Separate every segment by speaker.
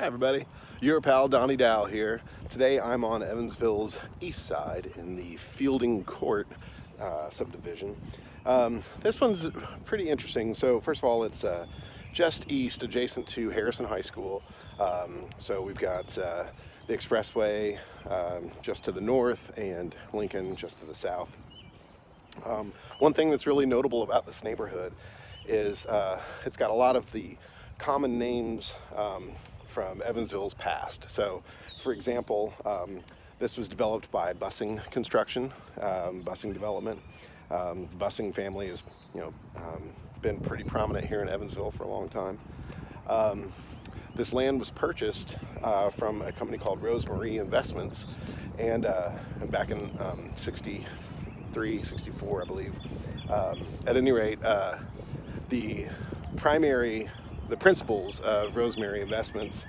Speaker 1: Hi everybody, your pal Donnie Dow here. Today I'm on Evansville's east side in the Fielding Court subdivision. This one's pretty interesting. So first of all, it's just east, adjacent to Harrison High School. So we've got the expressway just to the north and Lincoln just to the south. One thing that's really notable about this neighborhood is it's got a lot of the common names from Evansville's past. So, for example, this was developed by Bussing Construction, Bussing Development. Bussing family has, been pretty prominent here in Evansville for a long time. This land was purchased from a company called Rosemary Investments, and back in 63, 64, I believe. At any rate, the principals of Rosemary Investments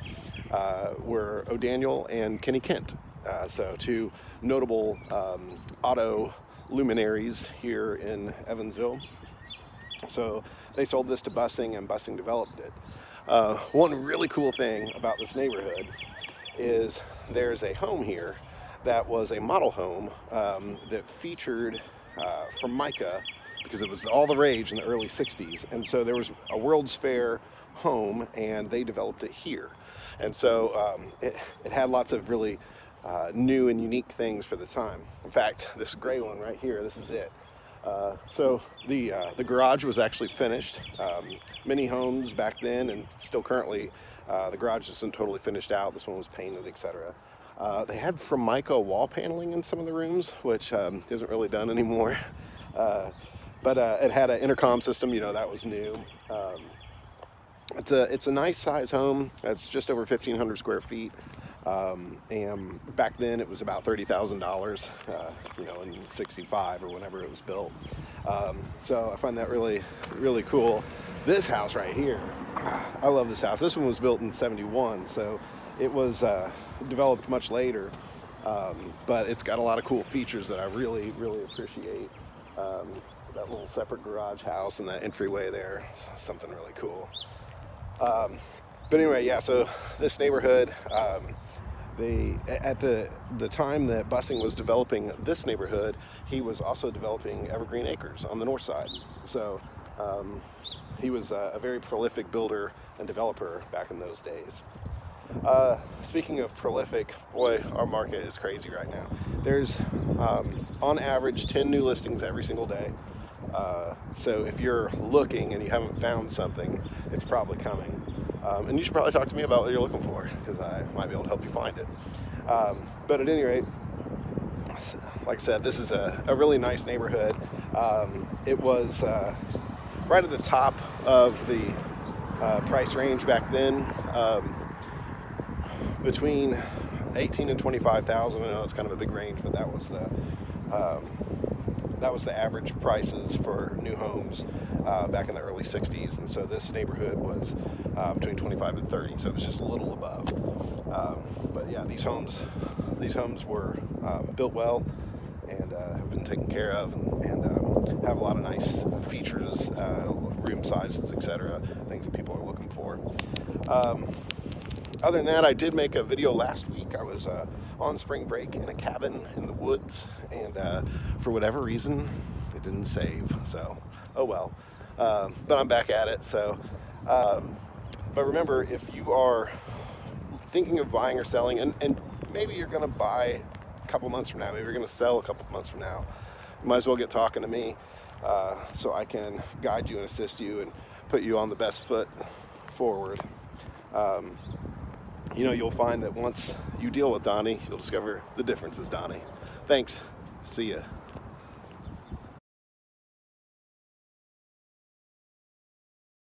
Speaker 1: were O'Daniel and Kenny Kent. So two notable auto luminaries here in Evansville. So they sold this to Bussing, and Bussing developed it. One really cool thing about this neighborhood is there's a home here that was a model home that featured Formica, because it was all the rage in the early 60s. And so there was a World's Fair home, and they developed it here. And so it had lots of really new and unique things for the time. In fact, this gray one right here, this is it. So the garage was actually finished. Many homes back then, and still currently, the garage isn't totally finished out. This one was painted, etc. They had Formica wall paneling in some of the rooms, which isn't really done anymore. But it had an intercom system, that was new. It's a nice size home. It's just over 1,500 square feet. And back then it was about $30,000, in 65 or whenever it was built. So I find that really, really cool. This house right here, I love this house. This one was built in 71, so it was developed much later. But it's got a lot of cool features that I really, really appreciate. That little separate garage house and that entryway there, something really cool. But anyway, yeah, so this neighborhood, at the time that Bussing was developing this neighborhood, he was also developing Evergreen Acres on the north side. So he was a very prolific builder and developer back in those days. Speaking of prolific, boy, our market is crazy right now. There's on average 10 new listings every single day. So if you're looking and you haven't found something, it's probably coming. And you should probably talk to me about what you're looking for, because I might be able to help you find it. But at any rate, like I said, this is a really nice neighborhood. It was right at the top of the price range back then, between 18 and 25,000. I know that's kind of a big range, but that was the average prices for new homes back in the early 60s. And so this neighborhood was between 25 and 30, so it was just a little above. But yeah, these homes were built well and have been taken care of, and have a lot of nice features, room sizes, etc., things that people are looking for. Other than that, I did make a video last week. I was on spring break in a cabin in the woods, and for whatever reason, it didn't save. So, oh well. But I'm back at it. So, but remember, if you are thinking of buying or selling, and maybe you're going to buy a couple months from now, maybe you're going to sell a couple months from now, you might as well get talking to me so I can guide you and assist you and put you on the best foot forward. You'll find that once you deal with Donnie, you'll discover the difference is Donnie. Thanks. See ya.